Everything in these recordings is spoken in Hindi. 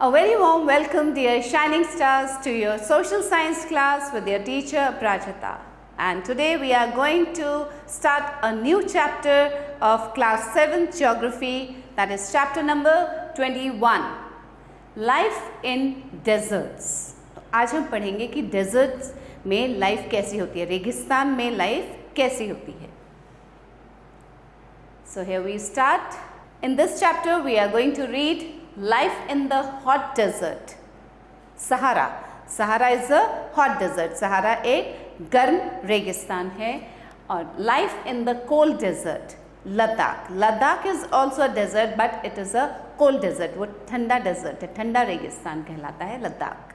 A very warm welcome, dear shining stars, to your social science class with your teacher Prajata. And today we are going to start a new chapter of class 7th geography, that is chapter number 21, Life in Deserts. आज हम पढ़ेंगे कि डेजर्ट्स में लाइफ कैसी होती है, रेगिस्तान में लाइफ कैसी होती है. So here we start. In this chapter we are going to read Life in the Hot Desert. Sahara. Sahara is a hot desert. Sahara एक गर्म रेगिस्तान है. और Life in the Cold Desert. Ladakh. Ladakh is also a desert but it is a cold desert. वो ठंडा desert है, ठंडा रेगिस्तान कहलाता है Ladakh.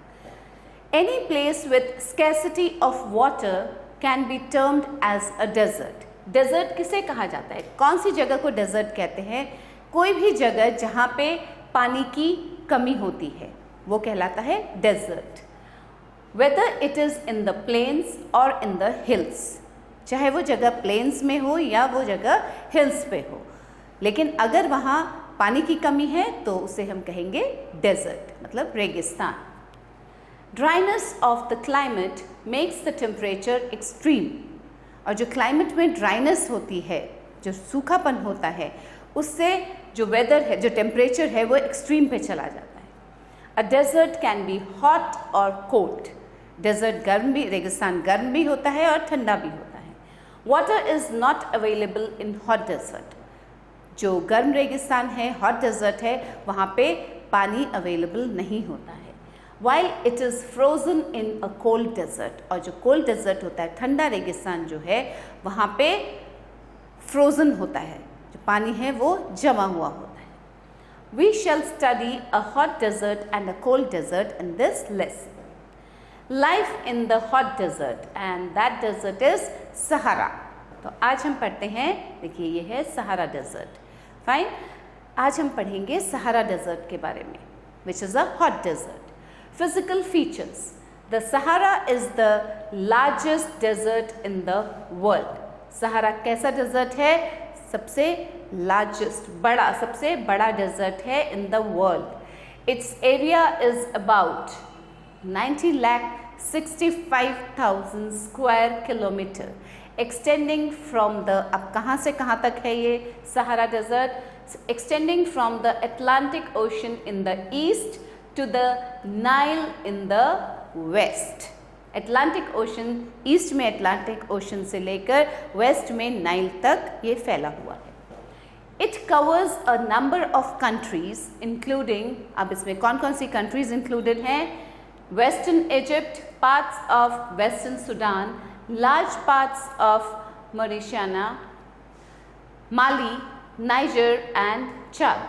Any place with scarcity of water can be termed as a desert. Desert किसे कहा जाता है? कौन सी जगह को desert कहते हैं? कोई भी जगह जहाँ पे पानी की कमी होती है वो कहलाता है desert. Whether it is in the plains और इन द हिल्स, चाहे वो जगह प्लेन्स में हो या वो जगह हिल्स पे हो, लेकिन अगर वहाँ पानी की कमी है तो उसे हम कहेंगे डेजर्ट, मतलब रेगिस्तान. Dryness of the climate makes the temperature extreme. और जो क्लाइमेट में ड्राइनेस होती है, जो सूखापन होता है, उससे जो वेदर है, जो टेम्परेचर है, वो एक्सट्रीम पे चला जाता है. A desert can be hot और कोल्ड. डेजर्ट गर्म भी, रेगिस्तान गर्म भी होता है और ठंडा भी होता है. Water is not available in hot desert. जो गर्म रेगिस्तान है, हॉट डेजर्ट है, वहाँ पे पानी अवेलेबल नहीं होता है. While it is frozen in a cold desert. और जो कोल्ड डेजर्ट होता है, ठंडा रेगिस्तान जो है, वहाँ पे फ्रोजन होता है, जो पानी है वो जमा हुआ होता है. We shall study a hot desert and a cold desert in this lesson. Life in the hot desert, and that desert is Sahara. तो आज हम पढ़ते हैं, देखिए ये है सहारा डेजर्ट. फाइन, आज हम पढ़ेंगे सहारा डेजर्ट के बारे में, which is a hot desert. Physical features. The Sahara is the largest desert in the world. सहारा कैसा डेजर्ट है? सबसे लार्जेस्ट, बड़ा, सबसे बड़ा डेजर्ट है in the world. Its area is about 90,65,000 square kilometre, extending from the, अब कहाँ से कहाँ तक है ये Sahara desert? Extending from the Atlantic Ocean in the east to the Nile in the west. Atlantic Ocean, east में अटलांटिक ओशन से लेकर वेस्ट में नाइल तक ये फैला हुआ है. It covers a number of countries including, अब इसमें कौन कौन सी कंट्रीज इंक्लूडेड हैं? Western Egypt, parts of western Sudan, large parts of Mauritius, Mali, Niger and Chad,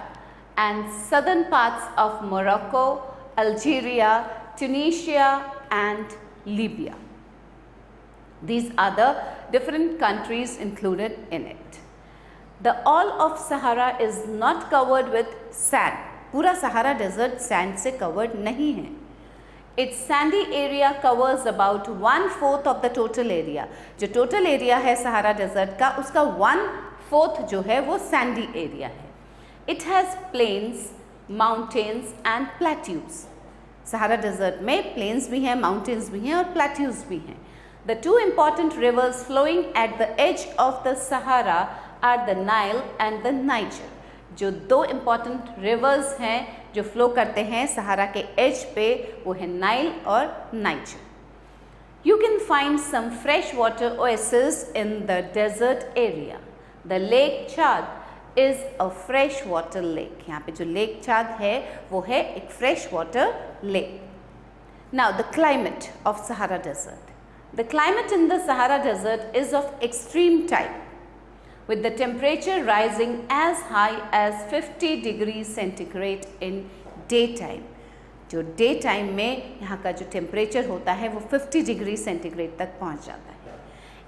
and southern parts of Morocco, Algeria, Tunisia and Libya. These are the different countries included in it. The all of Sahara is not covered with sand. पूरा सहारा डेजर्ट सैंड से covered नहीं है. Its sandy area covers about 1/4 of the total area. जो total area है सहारा डेजर्ट का, उसका 1/4 जो है वो sandy area है. It has plains, mountains and plateaus. Sahara desert में प्लेन्स भी हैं, माउंटेन्स भी हैं और प्लेट्यूज भी हैं. The two important rivers flowing at the edge of the Sahara are the Nile and the Niger. जो दो इम्पॉर्टेंट रिवर्स हैं जो फ्लो करते हैं सहारा के एज पे, वो है नाइल और Niger. You can find some fresh water oasis in the desert area. The lake Chad is a fresh water lake. यहाँ पे जो लेक चाद है वो है एक fresh water lake. Now the climate of Sahara Desert. The climate in the Sahara Desert is of extreme type, with the temperature rising as high as 50 degrees centigrade in daytime. जो daytime में यहाँ का जो temperature होता है वो 50 डिग्री सेंटीग्रेड तक पहुँच जाता है.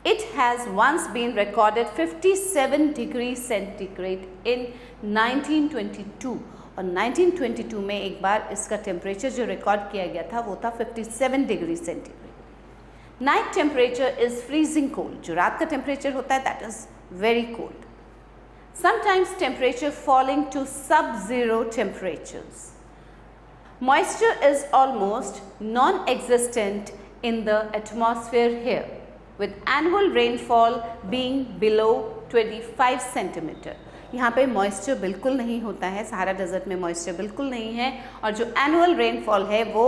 It has once been recorded 57 degrees centigrade in 1922. और 1922 में एक बार इसका टेम्परेचर जो रिकॉर्ड किया गया था वो था 57 degree centigrade. Night temperature is freezing cold. जो रात का टेम्परेचर होता है that is very cold. Sometimes temperature falling to sub zero temperatures. Moisture is almost non-existent in the atmosphere here, with annual rainfall being below 25 centimeter. यहाँ पे मॉइस्चर बिल्कुल नहीं होता है, सहारा डेजर्ट में मॉइस्चर बिल्कुल नहीं है और जो एनुअल रेनफॉल है वो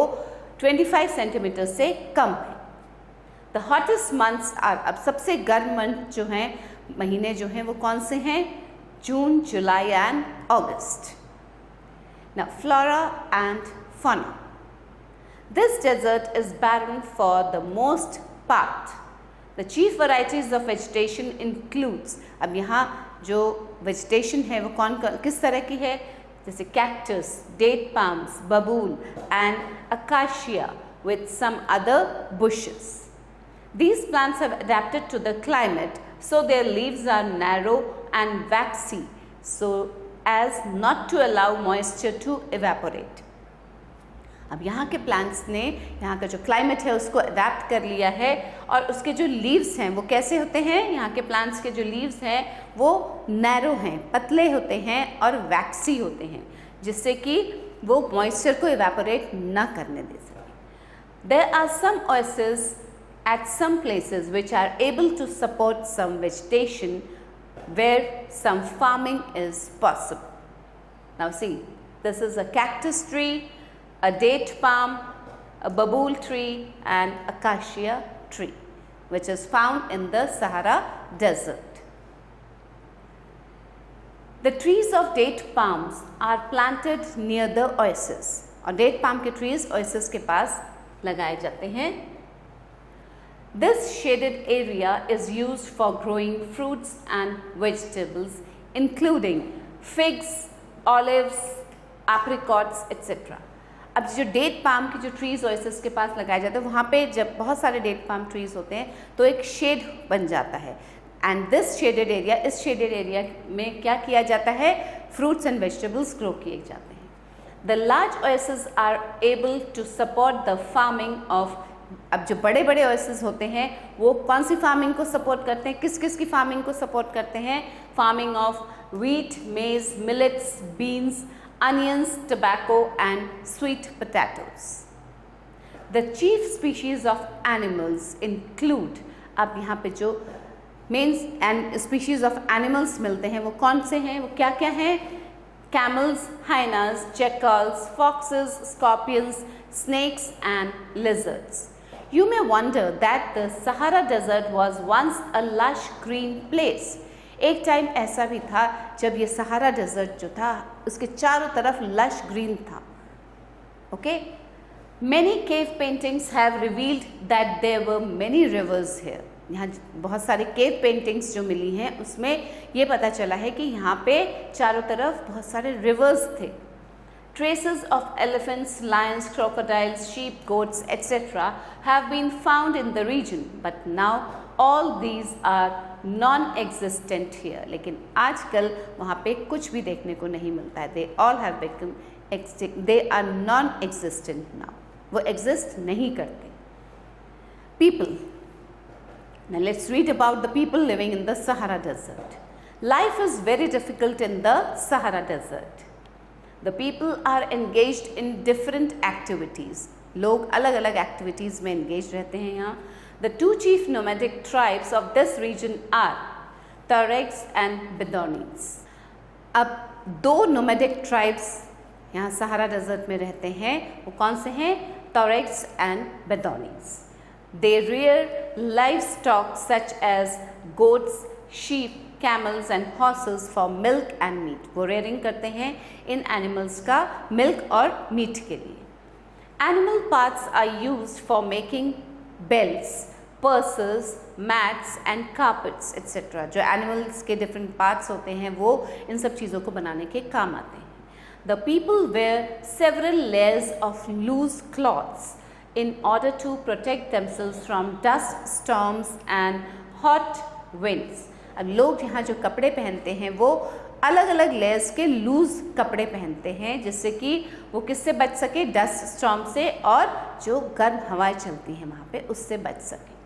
25 सेंटीमीटर से कम है. द हॉटेस्ट मंथ्स आर, अब सबसे गर्म मंथ जो हैं, महीने जो हैं वो कौन से हैं? June, July and August. Now flora and fauna. This desert is barren for the most part. The chief varieties of vegetation includes, अब यहाँ जो vegetation है वो किस तरह की है? जैसे cactus, date palms, babool and acacia with some other bushes. These plants have adapted to the climate, so their leaves are narrow and waxy, so as not to allow moisture to evaporate. अब यहाँ के प्लांट्स ने यहाँ का जो क्लाइमेट है उसको अडेप्ट कर लिया है और उसके जो लीव्स हैं वो कैसे होते हैं? यहाँ के प्लांट्स के जो लीव्स हैं वो नैरो हैं, पतले होते हैं और वैक्सी होते हैं, जिससे कि वो मॉइस्चर को इवेपोरेट ना करने दे सके. There are some oases at some places which are able to support some vegetation where some farming is possible. Now see, this is a cactus tree, a date palm, a babool tree and acacia tree, which is found in the Sahara Desert. The trees of date palms are planted near the oasis. और date palm के trees oasis के पास लगाए जाते हैं. This shaded area is used for growing fruits and vegetables, including figs, olives, apricots, etc. अब जो डेट पाम की जो ट्रीज ओएसिस के पास लगाए जाते हैं, वहाँ पे जब बहुत सारे डेट पाम ट्रीज होते हैं तो एक शेड बन जाता है. एंड दिस शेडेड एरिया, इस शेडेड एरिया में क्या किया जाता है? फ्रूट्स एंड वेजिटेबल्स ग्रो किए जाते हैं. The large oasis are able to support the farming of, अब जो बड़े बड़े ओएसिस होते हैं वो कौन सी फार्मिंग को सपोर्ट करते हैं? किस किस की फार्मिंग को सपोर्ट करते हैं? Farming of wheat, maize, millets, beans, onions, tobacco and sweet potatoes. The chief species of animals include, अब यहाँ पे जो मेन species of animals मिलते हैं वो कौन से हैं? वो क्या क्या हैं? Camels, hyenas, jackals, foxes, scorpions, snakes and lizards. You may wonder that the Sahara Desert was once a lush green place. एक टाइम ऐसा भी था जब ये सहारा डेजर्ट जो था उसके चारों तरफ लश ग्रीन था. Okay, many cave paintings have revealed that there were many rivers here. यहाँ बहुत सारी केव पेंटिंग्स जो मिली हैं उसमें ये पता चला है कि यहाँ पे चारों तरफ बहुत सारे रिवर्स थे. Traces of elephants, lions, crocodiles, sheep, goats, etc. have been found in the region, but now all these are non-existent here. लेकिन आजकल वहाँ पे कुछ भी देखने को नहीं मिलता है. They all have become extinct. They are non-existent now. वो exist नहीं करते. People. Now let's read about the people living in the Sahara Desert. Life is very difficult in the Sahara Desert. The people are engaged in different activities. लोग अलग अलग activities में engaged रहते हैं यहाँ. The two chief nomadic tribes of this region are Tuaregs and Bedouins. अब दो nomadic tribes यहाँ सहारा डेजर्ट में रहते हैं, वो कौन से हैं? Tuaregs and Bedouins. They rear livestock such as goats, sheep, camels and horses for milk and meat. वो rearing करते हैं इन animals का milk और meat के लिए. Animal parts are used for making belts, purses, mats and carpets etc. जो animals के different parts होते हैं वो इन सब चीज़ों को बनाने के काम आते हैं. The people wear several layers of loose cloths in order to protect themselves from dust storms and hot winds. अब लोग यहाँ जो कपड़े पहनते हैं वो अलग अलग लेयर्स के लूज कपड़े पहनते हैं जिससे कि वो किससे बच सके? डस्ट स्टॉर्म से और जो गर्म हवाएं चलती हैं वहाँ पे उससे बच सके.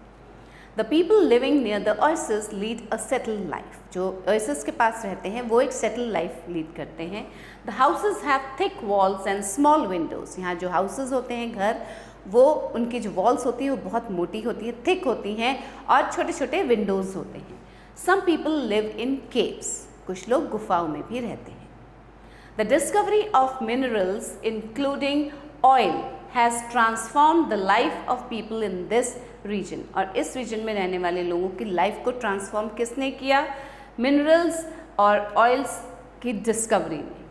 The people living near the oasis lead a settled life. जो oasis के पास रहते हैं वो एक settled life lead करते हैं. The houses have thick walls and small windows. यहाँ जो houses होते हैं घर, वो उनकी जो walls होती हैं वो बहुत मोटी होती है, thick होती हैं और छोटे छोटे windows होते हैं. Some people live in caves. कुछ लोग गुफाओं में भी रहते हैं. The discovery of minerals including oil has transformed the life of people in this region. और इस region में रहने वाले लोगों की life को transform किसने किया? Minerals और oils की discovery में.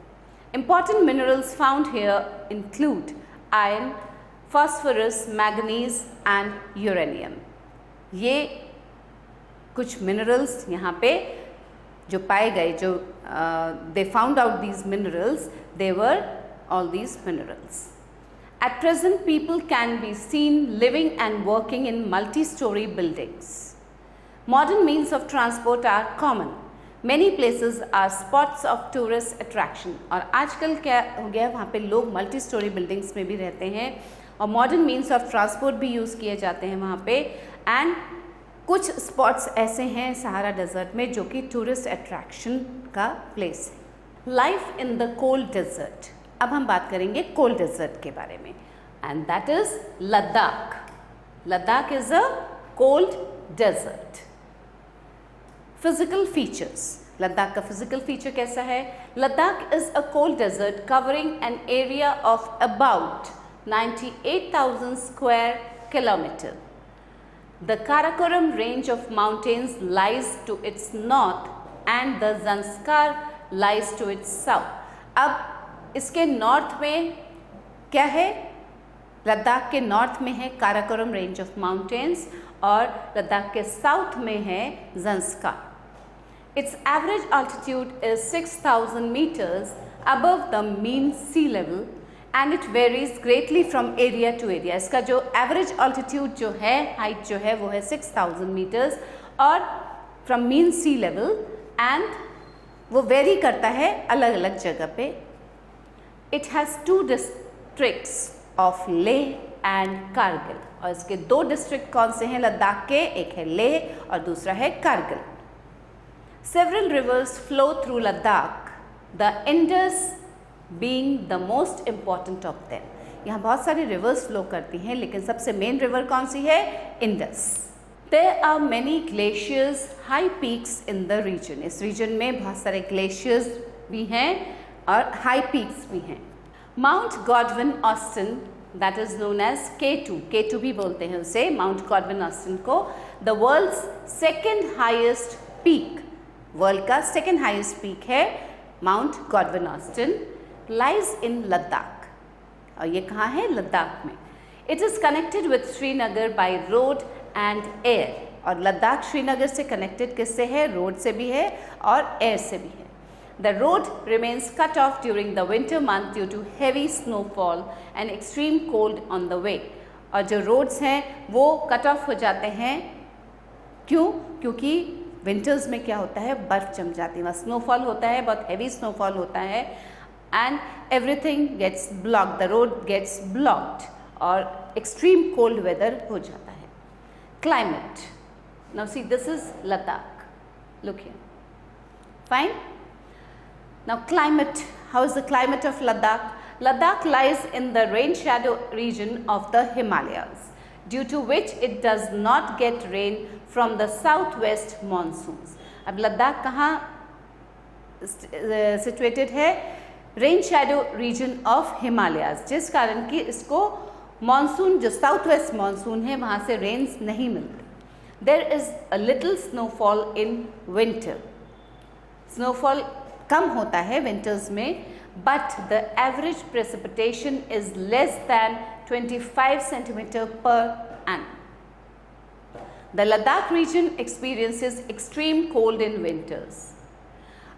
Important minerals found here include iron, phosphorus, manganese and uranium. ये कुछ minerals यहाँ पे जो पाए गए, जो they found out these minerals, they were all these minerals. At present, people can be seen living and working in multi-story buildings. Modern means of transport are common. Many places are spots of tourist attraction. और आजकल क्या हो गया, वहाँ पे लोग multi-story buildings में भी रहते हैं और modern means of transport भी यूज़ किए जाते हैं वहाँ पे. And कुछ spots ऐसे हैं सहारा डेजर्ट में जो कि tourist attraction का place है. Life in the cold desert. अब हम बात करेंगे कोल्ड डेजर्ट के बारे में, and that is Ladakh. Ladakh is a cold desert. Physical features. Ladakh का फिजिकल फीचर कैसा है? Ladakh is a cold desert covering an area of about 98,000 square kilometre. The Karakoram range of mountains lies to its north and the Zanskar lies to its south. अब इसके नॉर्थ में क्या है? लद्दाख के नॉर्थ में है काराकोरम रेंज ऑफ माउंटेन्स और लद्दाख के साउथ में है Zanskar. Its average altitude is 6,000 metres above the mean sea level and it varies greatly from area to area. इसका जो एवरेज अल्टीट्यूड जो है, हाइट जो है वो है 6,000 मीटर्स और from mean sea level, and वो वेरी करता है अलग अलग जगह पे. It has two districts of Leh and Kargil. और इसके दो डिस्ट्रिक्ट कौन से हैं लद्दाख के? एक है लेह और दूसरा है Kargil. Several rivers flow through Ladakh, the Indus being the most important of them. यहाँ बहुत सारी रिवर्स फ्लो करती हैं लेकिन सबसे मेन रिवर कौन सी है? Indus. There are many glaciers, high peaks in the region. इस रीजन में बहुत सारे ग्लेशियर्स भी हैं और हाई पीक्स भी हैं. Mount Godwin Austen, that is known as K2. K2 भी बोलते हैं उसे, माउंट गॉडविन ऑस्टिन को. The world's second highest peak, world का सेकेंड हाइएस्ट पीक है Mount Godwin Austen. Lies in Ladakh. और ये कहाँ है? लद्दाख में. It is connected with Srinagar by road and air. और लद्दाख श्रीनगर से कनेक्टेड किससे है? रोड से भी है और एयर से भी है. The road remains cut off during the winter month due to heavy snowfall and extreme cold on the way. और जो roads हैं वो cut off हो जाते हैं. क्यों? क्योंकि winters में क्या होता है? बर्फ़ जम जाती है, वहाँ snowfall होता है, बहुत heavy snowfall होता है and everything gets blocked, the road gets blocked और extreme cold weather हो जाता है. Climate. Now see, this is Ladakh. Look here. Fine. Now climate, how is the climate of Ladakh? Ladakh lies in the rain shadow region of the Himalayas, due to which it does not get rain from the southwest monsoons. अब लद्दाख कहाँ situated है? Rain shadow reason of Himalayas, जिस कारण कि इसको मानसून, जो साउथ वेस्ट मानसून है, वहाँ से रेन्स नहीं मिलते. There is a little snowfall in winter. Snowfall कम होता है विंटर्स में, but the average precipitation is less than 25 centimetre per annum. The Ladakh region experiences extreme cold in winters.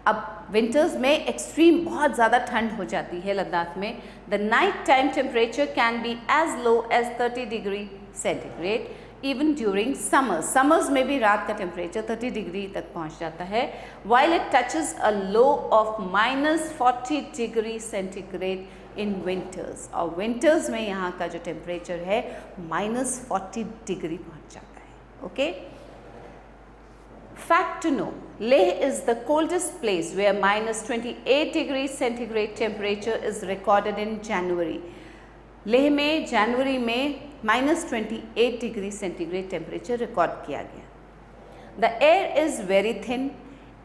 अब विंटर्स में एक्सट्रीम बहुत ज़्यादा ठंड हो जाती है लद्दाख में. The night time temperature can be as low as 30 degree centigrade even during summers. Summers में भी रात का टेम्परेचर 30 डिग्री तक पहुंच जाता है. While it touches a low of -40 degree centigrade in winters. और विंटर्स में यहाँ का जो टेम्परेचर है -40 डिग्री पहुंच जाता है. Okay Fact to know, Leh is the coldest place where minus 28 degrees centigrade temperature is recorded in January. Leh में जनवरी में minus 28 degree centigrade temperature record किया गया। The air is very thin,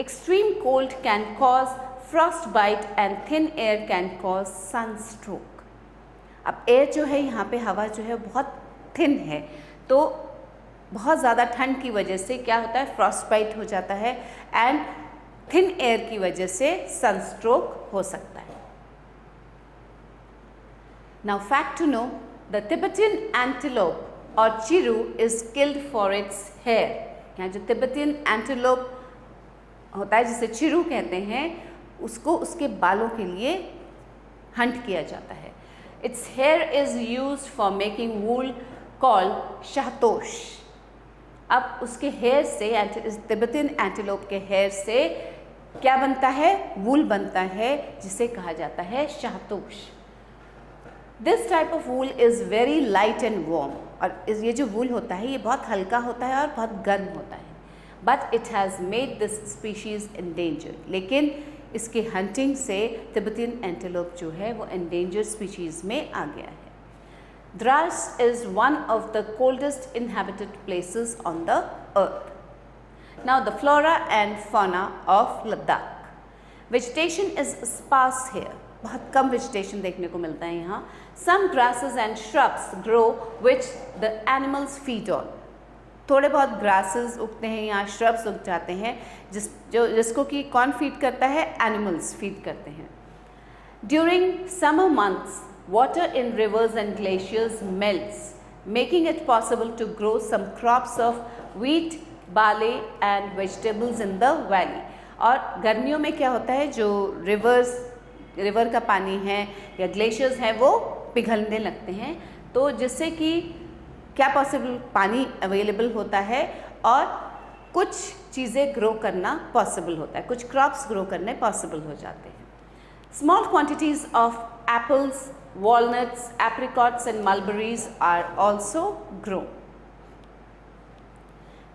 extreme cold can cause frostbite and thin air can cause sunstroke. अब एयर जो है यहाँ पे हवा जो है बहुत थिन है, तो बहुत ज़्यादा ठंड की वजह से क्या होता है, फ्रॉस्ट बाइट हो जाता है एंड थिन एयर की वजह से सनस्ट्रोक हो सकता है। Now fact to know, the Tibetan antelope or chiru is killed for its hair. यहाँ जो Tibetan antelope होता है जिसे चिरू कहते हैं, उसको उसके बालों के लिए हंट किया जाता है। Its hair is used for making wool called shahtosh. अब उसके हेयर से, Tibetan antelope के हेयर से क्या बनता है, वूल बनता है जिसे कहा जाता है shahtoosh. This type of wool is very light and warm, और ये जो वूल होता है ये बहुत हल्का होता है और बहुत गर्म होता है। But it has made this species endanger, लेकिन इसके हंटिंग से तिब्बतियन एंटेलोप जो है वो एंडेंजर स्पीशीज़ में आ गया है। Dras is one of the coldest inhabited places on the earth. Now the flora and fauna of Ladakh. Vegetation is sparse here, बहुत कम वेजिटेशन देखने को मिलता है यहाँ। Some grasses and shrubs grow which the animals feed on. थोड़े बहुत ग्रासेस उगते हैं यहाँ, श्रब्स उग जाते हैं जिसको कि कौन फीड करता है, एनिमल्स फीड करते हैं। During summer months water in rivers and glaciers melts, making it possible to grow some crops of wheat, barley and vegetables in the valley. और गर्मियों में क्या होता है, जो रिवर का पानी है या ग्लेशियर्स हैं वो पिघलने लगते हैं, तो जिससे कि क्या पॉसिबल, पानी अवेलेबल होता है और कुछ चीज़ें ग्रो करना पॉसिबल होता है, कुछ क्रॉप्स ग्रो करने पॉसिबल हो जाते हैं। Small quantities of apples, walnuts, apricots and mulberries are also grown.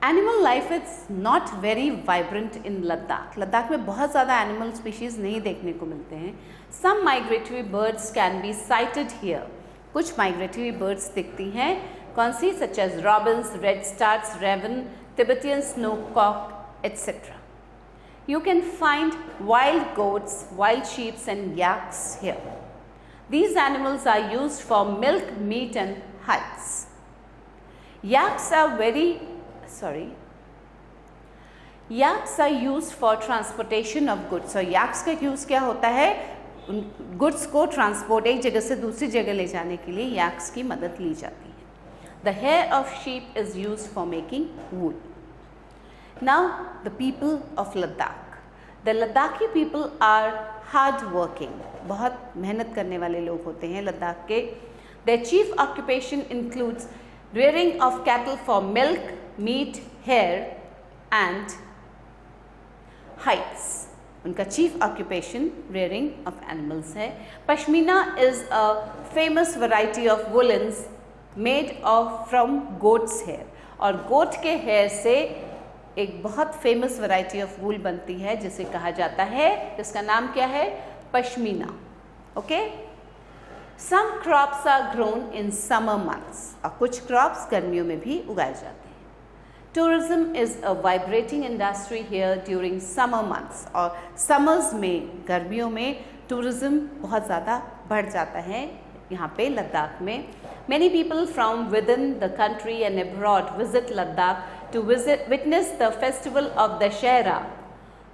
Animal life is not very vibrant in Ladakh. Ladakh में बहुत ज़्यादा एनिमल स्पीशीज़ नहीं देखने को मिलते हैं। Some migratory birds can be sighted here. कुछ माइग्रेटरी बर्ड्स दिखती हैं, कौन सी, such as robins, red starts, raven, Tibetan snowcock etcetera. You can find wild goats, wild sheep and yaks here. These animals are used for milk, meat and hides. Yaks are used for transportation of goods. और yaks का यूज़ क्या होता है, गुड्स को ट्रांसपोर्ट एक जगह से दूसरी जगह ले जाने के लिए yaks की मदद ली जाती है। The hair of sheep is used for making wool. Now the people of Ladakh. The Ladakhi people are hard working. बहुत मेहनत करने वाले लोग होते हैं लद्दाख के। Their chief occupation includes rearing of cattle for milk, meat, hair and hides. उनका chief occupation rearing of animals है। Pashmina is a famous variety of woolens made from goat's hair. और गोट के हेयर से एक बहुत फेमस वैरायटी ऑफ वूल बनती है जिसे कहा जाता है, जिसका नाम क्या है, pashmina. Okay. Some crops are grown in summer months, और कुछ क्रॉप्स गर्मियों में भी उगाए जाते हैं। Tourism is a vibrating industry here during summer months, और समर्स में, गर्मियों में टूरिज्म बहुत ज़्यादा बढ़ जाता है यहाँ पे लद्दाख में। Many people from within the country and abroad visit Ladakh to witness the festival of Dashera,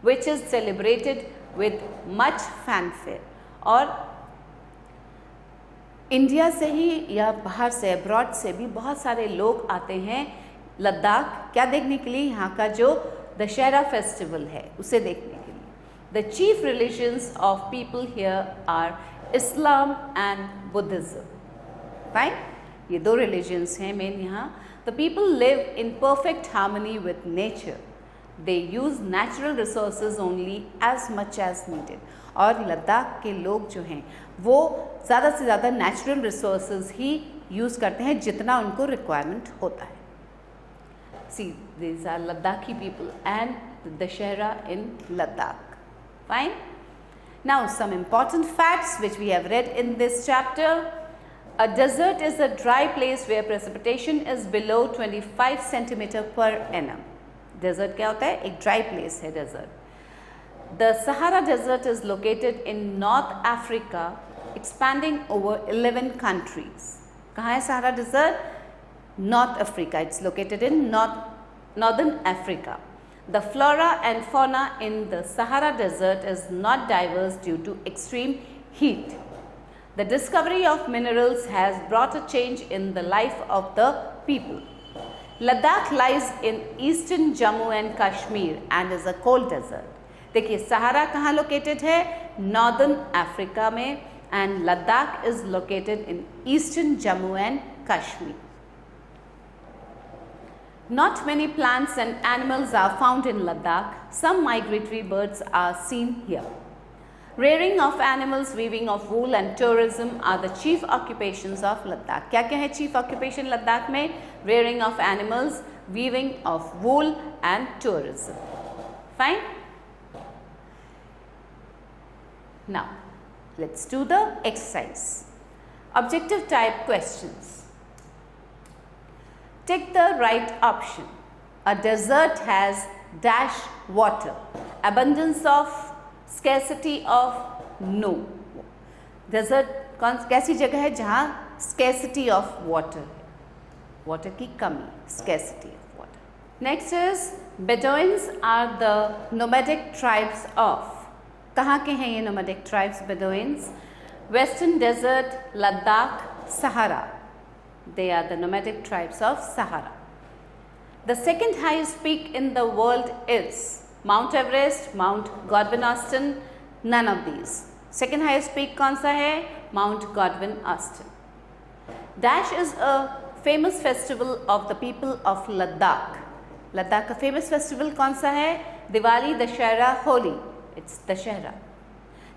which is celebrated with much fanfare. और इंडिया से ही या बाहर से, अब्रॉड से भी बहुत सारे लोग आते हैं लद्दाख क्या देखने के लिए, यहाँ का जो दशहरा फेस्टिवल है उसे देखने के लिए। The chief religions of people here are Islam and Buddhism. Fine, ये दो रिलीजन्स हैं मेन यहाँ। The people live in perfect harmony with nature. They use natural resources only as much as needed. और लद्दाख के लोग जो हैं वो ज़्यादा से ज़्यादा नेचुरल रिसोर्सेज ही यूज़ करते हैं जितना उनको रिक्वायरमेंट होता है। See, these are Ladakhi people and the Dashera in Ladakh. Fine. Now some important facts which we have read in this chapter. A desert is a dry place where precipitation is below 25 centimeter per annum. Desert क्या होता है? एक dry place है desert. The Sahara Desert is located in North Africa, expanding over 11 countries. कहाँ है Sahara Desert? North Africa. It's located in Northern Africa. The flora and fauna in the Sahara Desert is not diverse due to extreme heat. The discovery of minerals has brought a change in the life of the people. Ladakh lies in eastern Jammu and Kashmir and is a cold desert. देखिए सहारा कहाँ लोकेटेड है? नॉर्दर्न अफ्रीका में, and Ladakh is located in eastern Jammu and Kashmir. Not many plants and animals are found in Ladakh. Some migratory birds are seen here. Rearing of animals, weaving of wool and tourism are the chief occupations of Ladakh. क्या क्या है chief occupation लद्दाख में? Rearing of animals, weaving of wool and tourism. Fine. Now, let's do the exercise. Objective type questions. Tick the right option. A desert has dash water. Abundance of, scarcity of, no. Desert कैसी जगह है जहाँ scarcity of water है? Water की कमी, scarcity of water. Next is Bedouins are the nomadic tribes of. कहाँ के हैं ये nomadic tribes Bedouins? Western Desert, Ladakh, Sahara. They are the nomadic tribes of Sahara. The second highest peak in the world is Mount Everest, Mount Godwin Austen, none of these. Second highest peak कौन सा है? Mount Godwin Austen. Dash is a famous festival of the people of Ladakh. Ladakh का famous festival कौन सा है? Diwali, Dashera, Holi. It's Dashera.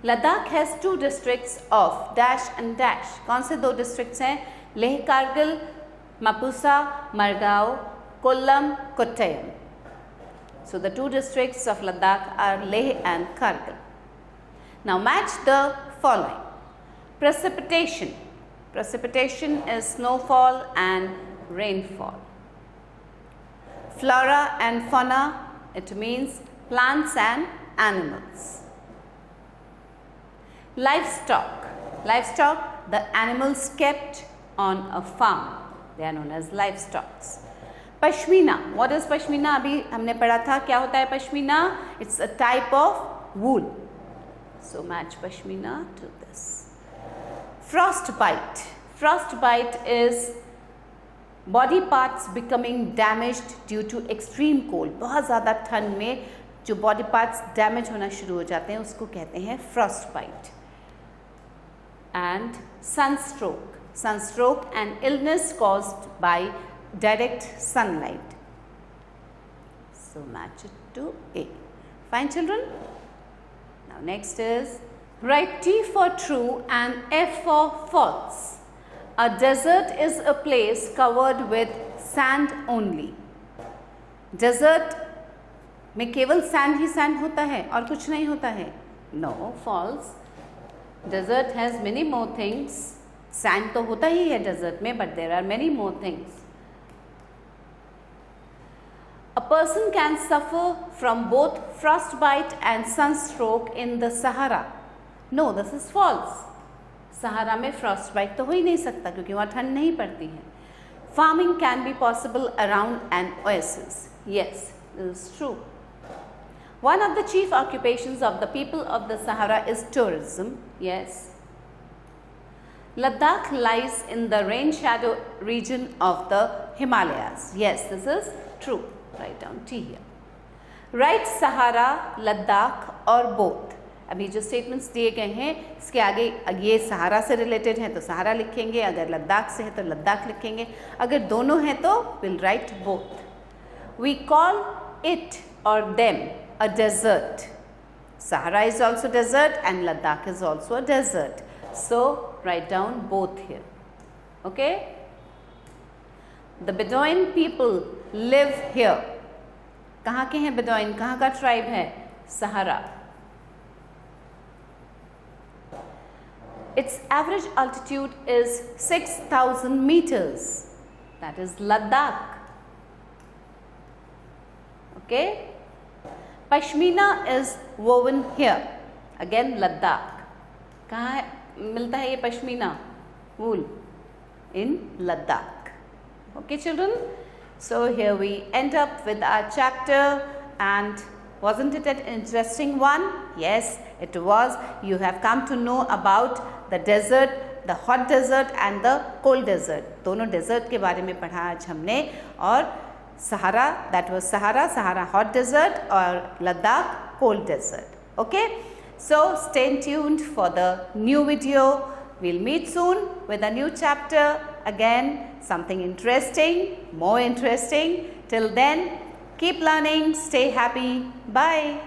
Ladakh has two districts of dash and dash. कौन से दो districts हैं? Leh Kargil, Mapusa, Margao, Kollam, Kottayam. So the two districts of Ladakh are Leh and Kargil. Now match the following. Precipitation. Precipitation is snowfall and rainfall. Flora and fauna, it means plants and animals. Livestock. Livestock, the animals kept on a farm. They are known as livestock. Pashmina. What is Pashmina? अभी हमने पढ़ा था क्या होता है Pashmina? It's a type of wool. So match Pashmina to this. Frostbite. Frostbite is body parts becoming damaged due to extreme cold. बहुत ज़्यादा ठंड में जो body parts damage होना शुरू हो जाते हैं उसको कहते हैं frostbite. And sunstroke. Sunstroke, an illness caused by direct sunlight. So match it to A. Fine children? Now next is write T for true and F for false. A desert is a place covered with sand only. Desert में केवल sand ही sand होता है और कुछ नहीं होता है? No, false. Desert has many more things. Sand तो होता ही है desert में, but there are many more things. A person can suffer from both frostbite and sunstroke in the Sahara. No, this is false. Sahara में frostbite तो हो ही नहीं सकता क्योंकि वहाँ ठंड नहीं पड़ती है. Farming can be possible around an oasis. Yes, this is true. One of the chief occupations of the people of the Sahara is tourism. Yes. Ladakh lies in the rain shadow region of the Himalayas. Yes, this is true. Write down T here. Write Sahara, Ladakh or both. अभी जो statements दिए गए हैं इसके आगे ये सहारा से related है तो सहारा लिखेंगे, अगर लद्दाख से है तो लद्दाख लिखेंगे, अगर दोनों हैं तो we'll write both. We call it or them a desert. Sahara is also desert and Ladakh is also a desert. So write down both here. Okay? The Bedouin people live here. कहाँ के हैं बेदौइन? कहाँ का ट्राइब है? सहारा. Its average altitude is 6,000 meters. That is Ladakh. Okay. Pashmina is woven here. Again Ladakh. कहाँ मिलता है ये pashmina? Wool in Ladakh. Okay children. So here we end up with our chapter, and wasn't it an interesting one? Yes, it was. You have come to know about the desert, the hot desert and the cold desert. दोनों desert के बारे में पढ़ा आज हमने. और Sahara, that was Sahara hot desert, और Ladakh cold desert. Okay, so stay tuned for the new video. We'll meet soon with a new chapter. Again, something interesting, more interesting. Till then, keep learning, stay happy. Bye.